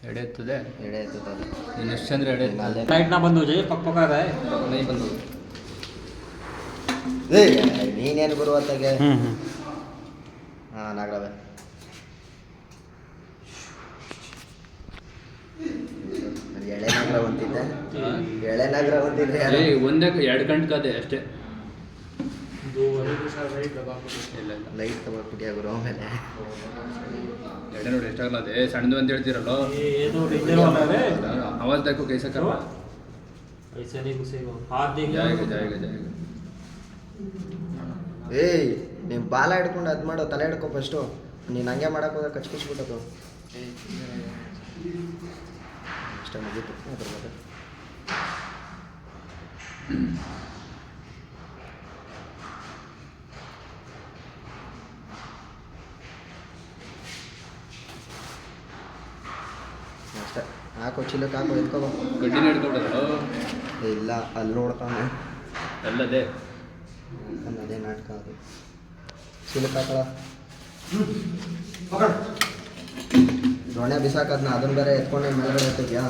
ಎಡೆ ಎತ್ತದೆ इन्हें ಎಷ್ಟು ಚಂದ್ರ ಎಡೆ लाइट ना बंद हो जाए पक पका रहा है नहीं बंद हो ನೀನೇನು ಬರುವತ್ತಾಗೆ ಹಾಂ ನಾಗರಾವೆ ಎಳೆ ನಾಗರ ಹೊಂತಿದ್ದೆ ಎಳೆ ನಾಗರ ಹೊಂತಿದ್ರೆ ಒಂದೇ 2 ಗಂಟೆ ಕದೆ ಅಷ್ಟೇ ಇಲ್ಲ ಲೈಟ್ ತಗೊಳ್ಬಿಟ್ಟು ಗುರು ಆಮೇಲೆ ಎಡೆ ನೋಡಿ ಎಷ್ಟಾಗಲ್ಲ ಅದೇ ಸಣ್ಣದು ಅಂತ ಹೇಳ್ತೀರಲ್ಲ ये तो डेंजर वाला है आवाज देखो कैसा कर रहा ऐसे नहीं घुसेगा हाथ देख जाएगा जाएगा जाएगा ಏಯ್ ನೀನು ಬಾಲ ಹಿಡ್ಕೊಂಡು ಅದು ಮಾಡೋ ತಲೆ ಹಿಡ್ಕೊ ಫಸ್ಟು ನೀನು ಹಂಗೆ ಮಾಡಕ್ಕೆ ಹೋದ್ರೆ ಕಚ್ಕಿಸ್ಬಿಟ್ಟದು ಅಷ್ಟೇ ಮುಗೀತು ಅದ್ರ ಬಗ್ಗೆ ಅಷ್ಟೇ ಹಾಕೋ ಚಿಲ್ಲಕ್ಕೆ ಹಾಕೋ ಎತ್ಕೋಬೋ ಗಡ್ಡಿನ ಹಿಡ್ಕೊಬಿಡೋದು ಇಲ್ಲ ಅಲ್ಲಿ ನೋಡ್ತಾನೆ ಅಲ್ಲದೆ ಅದೇ ನಾಟಕ ಅದು ಚಿಲ್ಲಕ್ಕೆ ಹಾಕಳ ದೊಣ್ಣೆ ಬಿಸಾಕದ್ನ ಅದನ್ನ ಬೇರೆ ಎತ್ಕೊಂಡು ಮೇಲ್ಗಡೆ ಎತ್ತಿದ್ಯಾ